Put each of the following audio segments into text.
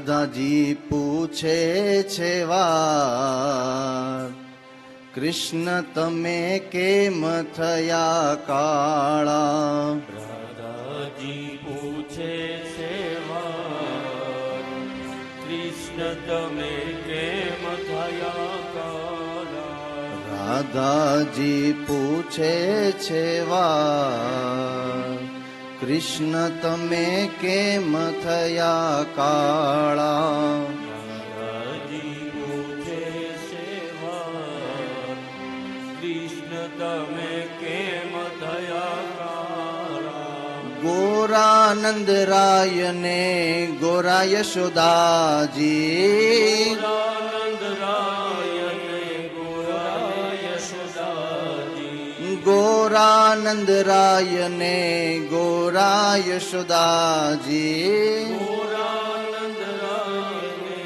રાધાજી પૂછે છે વાર, કૃષ્ણ તમે કેમ થયા કાળા? રાધાજી પૂછે છે વાર, કૃષ્ણ તમે કેમ થયા કાળા? રાધાજી પૂછે છે વાર, કૃષ્ણ તમે કેમ થયા કાળા? રાધાજી પૂછે છે વાર, કૃષ્ણ તમે કેમ થયા કાળા? ગોરાનંદ રાય ને ગોરા યશોદાજી, ગોરાનંદ રાય ને ગોરા યશોદાજી, ગોરાનંદ રાય ને ગોરા યશોદાજી, ગોરાનંદ રાય ને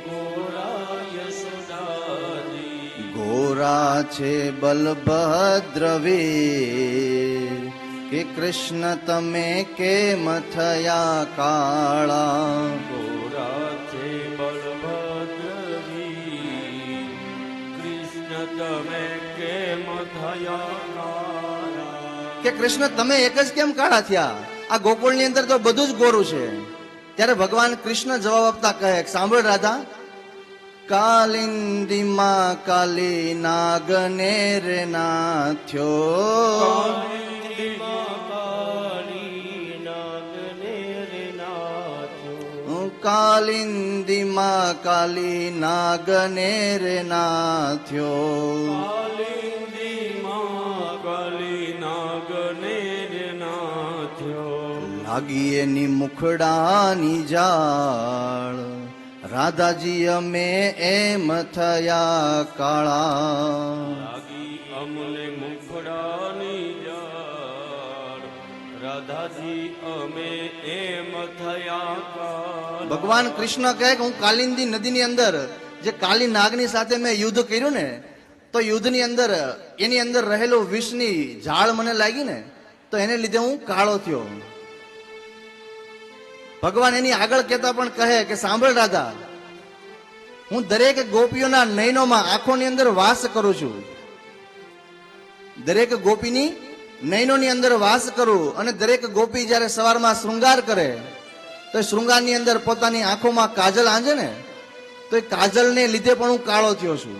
ગોરા યશોદાજી, ગોરા છે બલભદ્ર વીર, કે કૃષ્ણ તમે કેમ થયા કાળા? ગોરા છે બળભદ્ર વીર, કૃષ્ણ તમે કેમ થયા કાળા? કે કૃષ્ણ તમે એક જ કેમ કાળા થયા? આ ગોકુળની અંદર તો બધું જ ગોરું છે. ત્યારે ભગવાન કૃષ્ણ જવાબ આપતા કહે, સાંભળ રાધા, કાલિંદીમાં કાલી નાગને રે નાથ્યો, કાલિંદીમાં કાળી નાગને રે નાથ્યો, કાલિંદીમાં કાલી નાગને રે નાથ્યો, કાલિંદીમાં કાળી નાગને રે નાથ્યો, લાગી એની મુખડાની જાળ, રાધાજી અમે એમ થયા કાળા. લાગી અમને મુખડાની જાળ, રાધાજી અમે એમ થયા કાળા? ભગવાન કૃષ્ણ કહે કે હું કાલિંદી નદીની અંદર જે કાલી નાગની સાથે મેં યુદ્ધ કર્યું ને, તો યુદ્ધની અંદર એની અંદર રહેલું વિષની ઝાડ મને લાગી ને, તો એને લીધે હું કાળો થયો. ભગવાન એની આગળ કહેતા પણ કહે કે સાંભળ રાધા, હું દરેક ગોપીઓના નયનોમાં આંખોની અંદર વાસ કરું છું, દરેક ગોપીની નયનોની અંદર વાસ કરું, અને દરેક ગોપી જ્યારે સવારમાં શૃંગાર કરે તો એ શૃંગારની અંદર પોતાની આંખોમાં કાજલ આંજે ને, તો એ કાજલને લીધે પણ હું કાળો થયો છું.